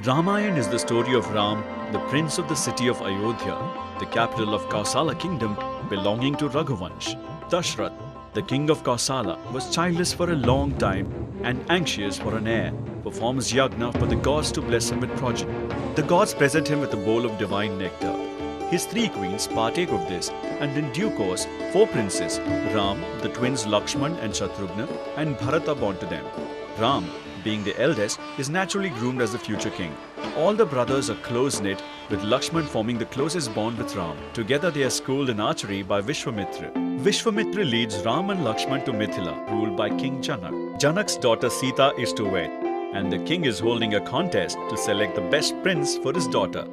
Ramayana is the story of Ram, the prince of the city of Ayodhya, the capital of Kausala kingdom belonging to Raghuvansh. Dashrath, the king of Kausala, was childless for a long time and anxious for an heir, performs yagna for the gods to bless him with progeny. The gods present him with a bowl of divine nectar. His three queens partake of this, and in due course, four princes, Ram, the twins Lakshman and Shatrughna, and Bharata born to them. Ram, being the eldest, is naturally groomed as the future king. All the brothers are close-knit, with Lakshman forming the closest bond with Ram. Together they are schooled in archery by Vishwamitra. Vishwamitra leads Ram and Lakshman to Mithila, ruled by King Janak. Janak's daughter Sita is to wed, and the king is holding a contest to select the best prince for his daughter.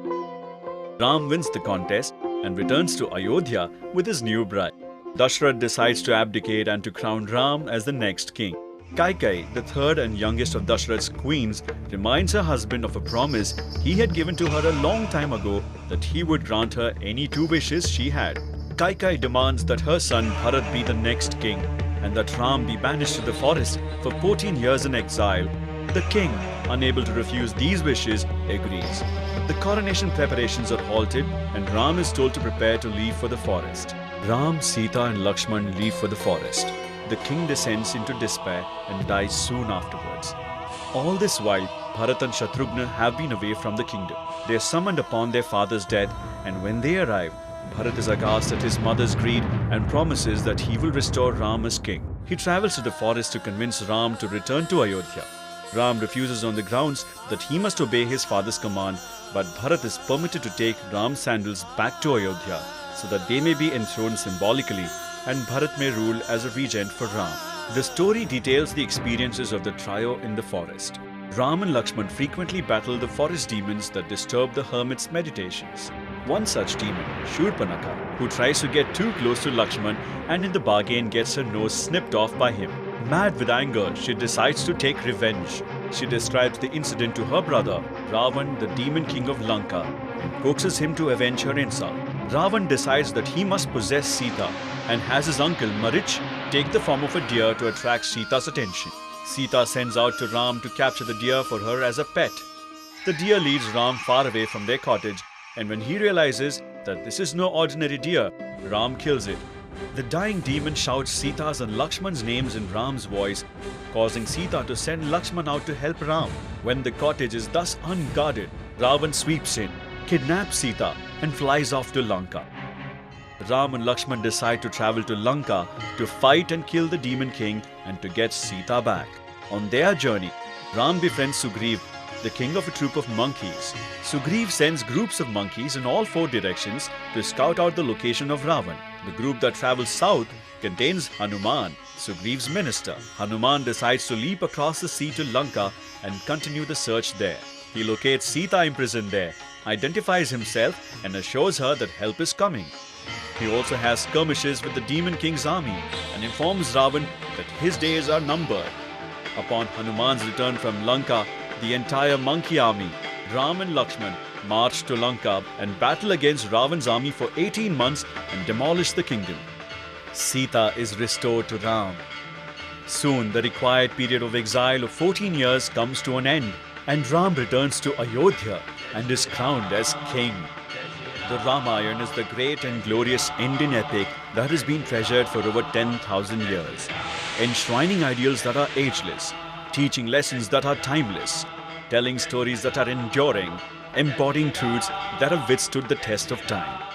Ram wins the contest and returns to Ayodhya with his new bride. Dashrath decides to abdicate and to crown Ram as the next king. Kaikeyi, the third and youngest of Dashrath's queens, reminds her husband of a promise he had given to her a long time ago that he would grant her any two wishes she had. Kaikeyi demands that her son Bharat be the next king and that Ram be banished to the forest for 14 years in exile. The king, unable to refuse these wishes, agrees. The coronation preparations are halted and Ram is told to prepare to leave for the forest. Ram, Sita and Lakshman leave for the forest. The king descends into despair and dies soon afterwards. All this while, Bharat and Shatrughna have been away from the kingdom. They are summoned upon their father's death, and when they arrive, Bharat is aghast at his mother's greed and promises that he will restore Ram as king. He travels to the forest to convince Ram to return to Ayodhya. Ram refuses on the grounds that he must obey his father's command, but Bharat is permitted to take Ram's sandals back to Ayodhya so that they may be enthroned symbolically and Bharat may rule as a regent for Ram. The story details the experiences of the trio in the forest. Ram and Lakshman frequently battle the forest demons that disturb the hermit's meditations. One such demon, Shurpanakha, who tries to get too close to Lakshman and in the bargain gets her nose snipped off by him. Mad with anger, she decides to take revenge. She describes the incident to her brother, Ravan, the demon king of Lanka, and coaxes him to avenge her insult. Ravan decides that he must possess Sita and has his uncle Marich take the form of a deer to attract Sita's attention. Sita sends out to Ram to capture the deer for her as a pet. The deer leads Ram far away from their cottage, and when he realizes that this is no ordinary deer, Ram kills it. The dying demon shouts Sita's and Lakshman's names in Ram's voice, causing Sita to send Lakshman out to help Ram. When the cottage is thus unguarded, Ravan sweeps in, kidnaps Sita and flies off to Lanka. Ram and Lakshman decide to travel to Lanka to fight and kill the demon king and to get Sita back. On their journey, Ram befriends Sugriv, the king of a troop of monkeys. Sugriv sends groups of monkeys in all four directions to scout out the location of Ravan. The group that travels south contains Hanuman, Sugriv's minister. Hanuman decides to leap across the sea to Lanka and continue the search there. He locates Sita imprisoned there, identifies himself and assures her that help is coming. He also has skirmishes with the demon king's army and informs Ravan that his days are numbered. Upon Hanuman's return from Lanka, the entire monkey army, Ram and Lakshman, march to Lanka and battle against Ravan's army for 18 months and demolish the kingdom. Sita is restored to Ram. Soon, the required period of exile of 14 years comes to an end, and Ram returns to Ayodhya and is crowned as king. The Ramayana is the great and glorious Indian epic that has been treasured for over 10,000 years, enshrining ideals that are ageless, teaching lessons that are timeless, telling stories that are enduring, embodying truths that have withstood the test of time.